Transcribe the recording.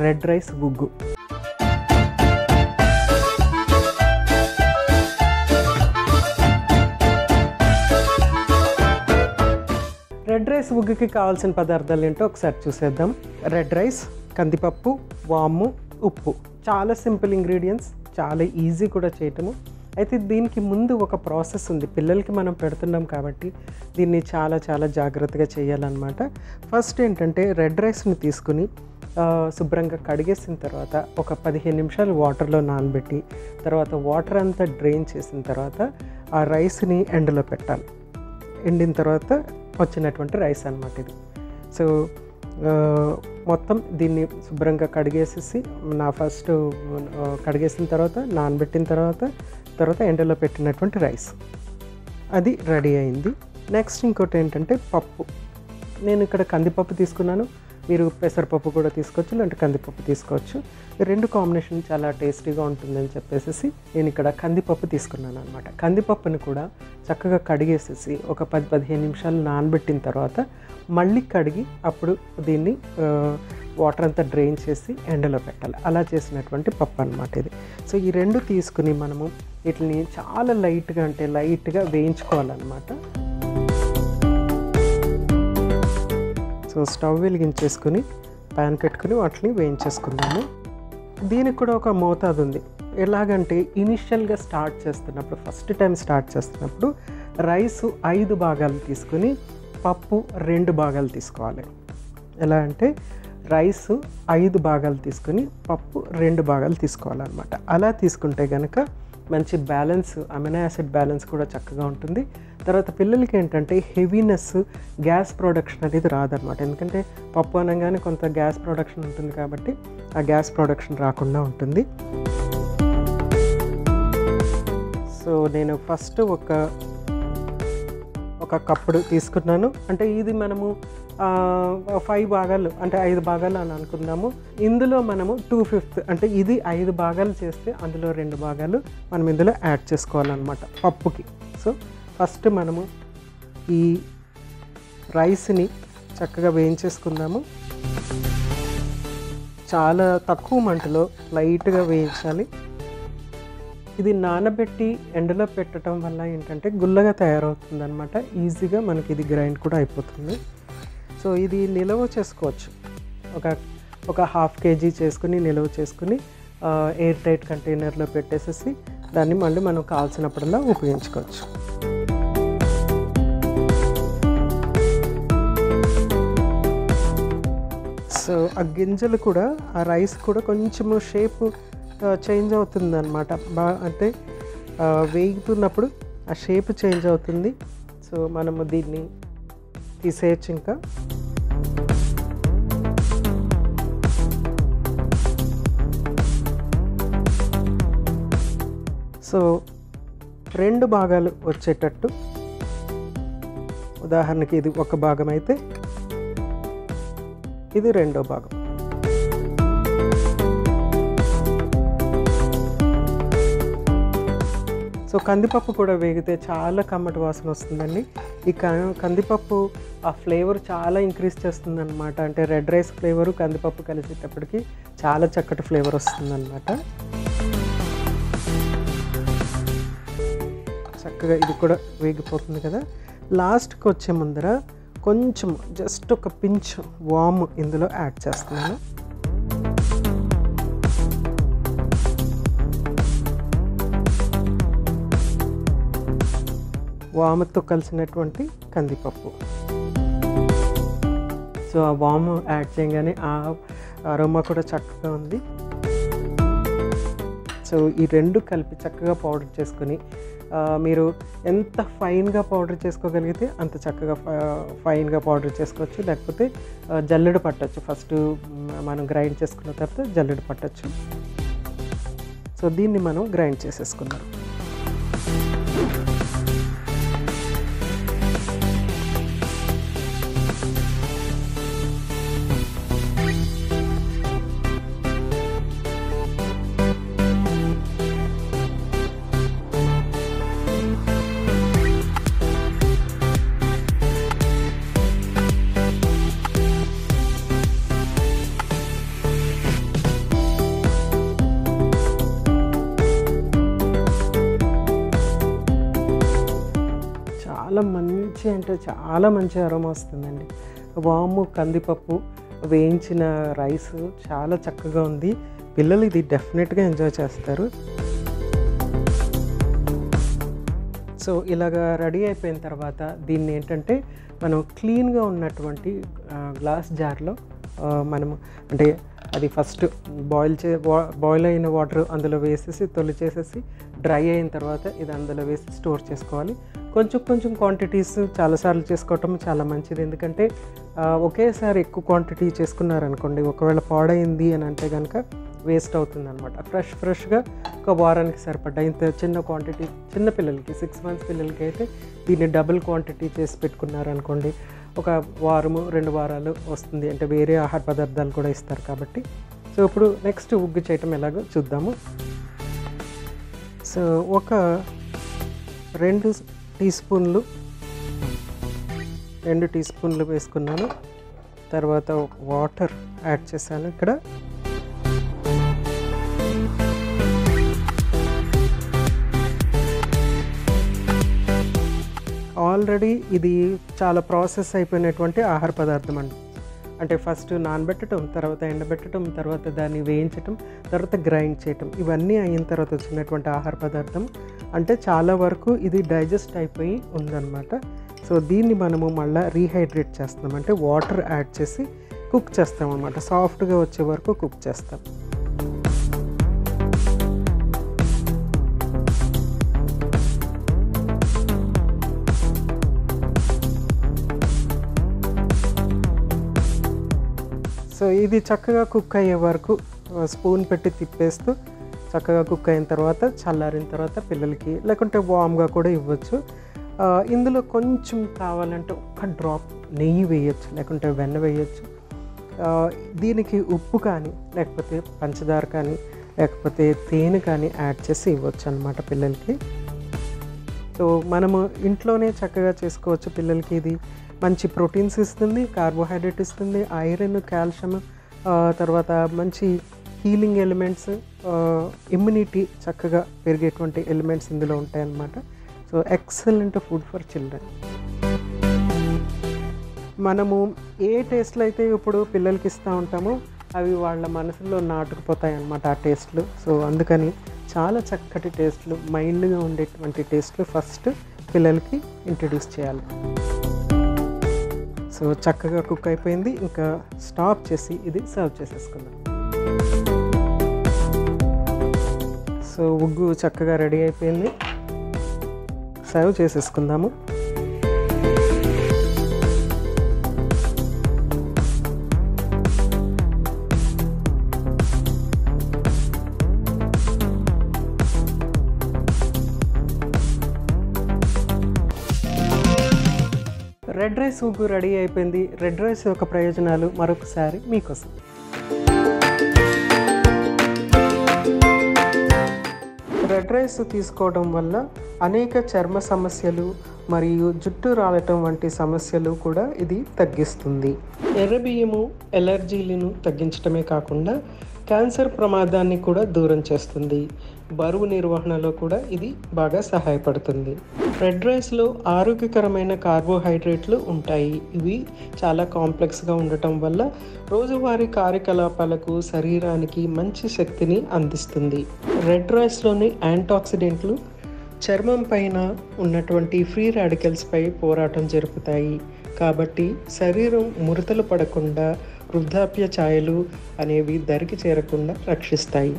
Red rice గుగ్గు. Red rice గుగ్గుకి కావాల్సిన పదార్థాలు ఏంటో ఒకసారి చూసేద్దాం. రెడ్ రైస్, కందిపప్పు, వాము, ఉప్పు. చాలా సింపుల్ ఇంగ్రీడియంట్స్, చాలా ఈజీ కూడా చేయటము. అయితే దీనికి ముందు ఒక ప్రాసెస్ ఉంది. పిల్లలకి మనం పెడుతున్నాం కాబట్టి దీన్ని చాలా చాలా జాగ్రత్తగా చేయాలన్నమాట. ఫస్ట్ ఏంటంటే రెడ్ రైస్ని తీసుకుని శుభ్రంగా కడిగేసిన తర్వాత ఒక 15 నిమిషాలు వాటర్లో నానబెట్టి తర్వాత వాటర్ అంతా డ్రైన్ చేసిన తర్వాత ఆ రైస్ని ఎండలో పెట్టాలి. ఎండిన తర్వాత వచ్చినటువంటి రైస్ అన్నమాట ఇది. సో మొత్తం దీన్ని శుభ్రంగా కడిగేసేసి ఫస్ట్ కడిగేసిన తర్వాత నానబెట్టిన తర్వాత ఎండలో పెట్టినటువంటి రైస్ అది రెడీ అయింది. నెక్స్ట్ ఇంకోటి ఏంటంటే పప్పు. నేను ఇక్కడ కందిపప్పు తీసుకున్నాను. మీరు పెసరపప్పు కూడా తీసుకోవచ్చు, లేదంటే కందిపప్పు తీసుకోవచ్చు. రెండు కాంబినేషన్ చాలా టేస్టీగా ఉంటుందని చెప్పేసి నేను ఇక్కడ కందిపప్పు తీసుకున్నాను అనమాట. కందిపప్పుని కూడా చక్కగా కడిగేసేసి ఒక 10-15 నిమిషాలు నానబెట్టిన తర్వాత మళ్ళీ కడిగి అప్పుడు దీన్ని వాటర్ అంతా డ్రైన్ చేసి ఎండలో పెట్టాలి. అలా చేసినటువంటి పప్పు అనమాట ఇది. సో ఈ రెండు తీసుకుని మనము వీటిని చాలా లైట్గా వేయించుకోవాలన్నమాట. సో స్టవ్ వెలిగించేసుకుని ప్యాన్ పెట్టుకుని వాటిని వేయించేసుకుందాము. దీనికి కూడా ఒక మోతాదు ఉంది. ఎలాగంటే ఇనిషియల్గా ఫస్ట్ టైం స్టార్ట్ చేస్తున్నప్పుడు రైసు 5 భాగాలు తీసుకుని పప్పు 2 భాగాలు తీసుకోవాలి. ఎలా అంటే రైసు 5 భాగాలు తీసుకుని పప్పు 2 భాగాలు తీసుకోవాలన్నమాట. అలా తీసుకుంటే కనుక మంచి బ్యాలెన్స్, అమినో యాసిడ్ బ్యాలెన్స్ కూడా చక్కగా ఉంటుంది. తర్వాత పిల్లలకి ఏంటంటే హెవీనెస్, గ్యాస్ ప్రొడక్షన్ అనేది రాదనమాట. ఎందుకంటే పప్పు అనగానే కొంత గ్యాస్ ప్రొడక్షన్ ఉంటుంది కాబట్టి ఆ గ్యాస్ ప్రొడక్షన్ రాకుండా ఉంటుంది. సో నేను ఫస్ట్ ఒక కప్పుడు తీసుకున్నాను. అంటే ఇది మనము 5 భాగాలు అంటే 5 భాగాలు అని అనుకుందాము. ఇందులో మనము 2/5 అంటే ఇది 5 భాగాలు చేస్తే అందులో 2 భాగాలు మనం ఇందులో యాడ్ చేసుకోవాలన్నమాట పప్పుకి. సో ఫస్ట్ మనము ఈ రైస్ని చక్కగా వేయించేసుకుందాము. చాలా తక్కువ మంటలో లైట్గా వేయించాలి. ఇది నానబెట్టి ఎండలో పెట్టడం వల్ల ఏంటంటే గుల్లగా తయారవుతుంది అనమాట. ఈజీగా మనకి ఇది గ్రైండ్ కూడా అయిపోతుంది. సో ఇది నిల్వ చేసుకోవచ్చు. ఒక 1/2 kg చేసుకుని నిల్వ చేసుకుని ఎయిర్ టైట్ కంటైనర్లో పెట్టేసేసి దాన్ని మళ్ళీ మనం కావాల్సినప్పుడల్లా ఉపయోగించుకోవచ్చు. సో ఆ గింజలు కూడా, ఆ రైస్ కూడా కొంచెము షేప్ చేంజ్ అవుతుంది అనమాట. అంటే వేగుతున్నప్పుడు ఆ షేప్ చేంజ్ అవుతుంది. సో మనము దీన్ని తీసేయచ్చు. ఇంకా సో 2 భాగాలు వచ్చేటట్టు, ఉదాహరణకి ఇది ఒక భాగం అయితే ఇది 2వ భాగం. సో కందిపప్పు కూడా వేగితే చాలా కమ్మటి వాసన వస్తుందండి. ఈ కందిపప్పు ఆ ఫ్లేవర్ చాలా ఇంక్రీజ్ చేస్తుంది అనమాట. అంటే రెడ్ రైస్ ఫ్లేవరు కందిపప్పు కలిసేటప్పటికి చాలా చక్కటి ఫ్లేవర్ వస్తుందన్నమాట. చక్కగా ఇది కూడా వేగిపోతుంది కదా. లాస్ట్కి వచ్చే ముందర కొంచెం జస్ట్ ఒక పించ్ వామ్ ఇందులో యాడ్ చేస్తున్నాను. వాముతో కలిసినటువంటి కందిపప్పు. సో ఆ వాము యాడ్ చేయగానే ఆ అరోమా కూడా చక్కగా ఉంది. సో ఈ 2 కలిపి చక్కగా పౌడర్ చేసుకొని మీరు ఎంత ఫైన్గా పౌడర్ చేసుకోగలిగితే అంత చక్కగా ఫైన్గా పౌడర్ చేసుకోవచ్చు. లేకపోతే జల్లెడ పట్టచ్చు. ఫస్ట్ మనం గ్రైండ్ చేసుకున్న తర్వాత జల్లెడ పట్టచ్చు. సో దీన్ని మనం గ్రైండ్ చేసేసుకుందాం. చాలా మంచి అంటే చాలా మంచి అరోమా వస్తుందండి. వాము, కందిపప్పు, వేయించిన రైస్ చాలా చక్కగా ఉంది. పిల్లలు ఇది డెఫినెట్గా ఎంజాయ్ చేస్తారు. సో ఇలాగా రెడీ అయిపోయిన తర్వాత దీన్ని ఏంటంటే మనం క్లీన్గా ఉన్నటువంటి గ్లాస్ జార్లో మనము అంటే అది ఫస్ట్ బాయిల్ అయిన వాటర్ అందులో వేసేసి తొలిచేసేసి డ్రై అయిన తర్వాత ఇది అందులో వేసి స్టోర్ చేసుకోవాలి. కొంచెం కొంచెం క్వాంటిటీస్ చాలాసార్లు చేసుకోవటం చాలా మంచిది. ఎందుకంటే ఒకేసారి ఎక్కువ క్వాంటిటీ చేసుకున్నారనుకోండి, ఒకవేళ పాడైంది అని అంటే కనుక వేస్ట్ అవుతుంది అనమాట. ఫ్రెష్గా ఒక వారానికి సరిపడ్డా ఇంత చిన్న క్వాంటిటీ, చిన్న పిల్లలకి 6 months పిల్లలకి అయితే దీన్ని డబుల్ క్వాంటిటీ చేసి పెట్టుకున్నారనుకోండి, ఒక వారము 2 వారాలు వస్తుంది. అంటే వేరే ఆహార పదార్థాలు కూడా ఇస్తారు కాబట్టి. సో ఇప్పుడు నెక్స్ట్ ఉగ్గు చేయటం ఎలాగో చూద్దాము. సో ఒక 2 టీ స్పూన్లు వేసుకున్నాను. తర్వాత వాటర్ యాడ్ చేశాను. ఇక్కడ ఆల్రెడీ ఇది చాలా ప్రాసెస్ అయిపోయినటువంటి ఆహార పదార్థం అండి. అంటే ఫస్ట్ నానబెట్టడం, తర్వాత ఎండబెట్టడం, తర్వాత దాన్ని వేయించటం, తర్వాత గ్రైండ్ చేయటం, ఇవన్నీ అయిన తర్వాత వచ్చినటువంటి ఆహార పదార్థం. అంటే చాలా వరకు ఇది డైజెస్ట్ అయిపోయి ఉందన్నమాట. సో దీన్ని మనము మళ్ళీ రీహైడ్రేట్ చేస్తున్నాం. అంటే వాటర్ యాడ్ చేసి కుక్ చేస్తాం అన్నమాట. సాఫ్ట్గా వచ్చే వరకు కుక్ చేస్తాం. సో ఇది చక్కగా కుక్ అయ్యే వరకు స్పూన్ పెట్టి తిప్పేస్తూ చక్కగా కుక్ అయిన తర్వాత చల్లారిన తర్వాత పిల్లలకి లేకుంటే వామ్గా కూడా ఇవ్వచ్చు. ఇందులో కొంచెం కావాలంటే ఒక్క డ్రాప్ నెయ్యి వేయచ్చు, లేకుంటే వెన్న వేయచ్చు. దీనికి ఉప్పు కానీ లేకపోతే పంచదార కానీ లేకపోతే తేనె కానీ యాడ్ చేసి ఇవ్వచ్చు అన్నమాట పిల్లలకి. సో మనము ఇంట్లోనే చక్కగా చేసుకోవచ్చు. పిల్లలకి ఇది మంచి ప్రోటీన్స్ ఇస్తుంది, కార్బోహైడ్రేట్ ఇస్తుంది, ఐరన్, కాల్షియం, తర్వాత మంచి హీలింగ్ ఎలిమెంట్స్, ఇమ్యూనిటీ చక్కగా పెరిగేటువంటి ఎలిమెంట్స్ ఇందులో ఉంటాయన్నమాట. So excellent food for children. మనము ఏ టేస్ట్లు అయితే ఇప్పుడు పిల్లలకి ఇస్తూ ఉంటామో అవి వాళ్ళ మనసులో నాటుకుపోతాయి అన్నమాట ఆ టేస్ట్లు. సో అందుకని చాలా చక్కటి టేస్ట్లు, మైల్డ్గా ఉండేటువంటి టేస్ట్లు ఫస్ట్ పిల్లలకి ఇంట్రడ్యూస్ చేయాలి. సో చక్కగా కుక్ అయిపోయింది. ఇంకా స్టాప్ చేసి ఇది సర్వ్ చేసేసుకుందాం. సో ఉగ్గు చక్కగా రెడీ అయిపోయింది. సర్వ్ చేసేసుకుందాము. రెడ్ రైస్ ఉగ్గు రెడీ అయిపోయింది. రెడ్ రైస్ యొక్క ప్రయోజనాలు మరొకసారి మీకోసం. రెడ్ రైస్ తీసుకోవడం వల్ల అనేక చర్మ సమస్యలు మరియు జుట్టు రాలటం వంటి సమస్యలు కూడా ఇది తగ్గిస్తుంది. ఎర్రబియ్యము ఎలర్జీలను తగ్గించడమే కాకుండా క్యాన్సర్ ప్రమాదాన్ని కూడా దూరం చేస్తుంది. బరువు నిర్వహణలో కూడా ఇది బాగా సహాయపడుతుంది. రెడ్ రైస్లో ఆరోగ్యకరమైన కార్బోహైడ్రేట్లు ఉంటాయి. ఇవి చాలా కాంప్లెక్స్గా ఉండటం వల్ల రోజువారీ కార్యకలాపాలకు శరీరానికి మంచి శక్తిని అందిస్తుంది. రెడ్ రైస్లోని యాంటాక్సిడెంట్లు చర్మం పైన ఉన్నటువంటి ఫ్రీ రాడికల్స్పై పోరాటం జరుపుతాయి. కాబట్టి శరీరం ముడతలు పడకుండా, వృద్ధాప్య ఛాయలు అనేవి దరికి చేరకుండా రక్షిస్తాయి.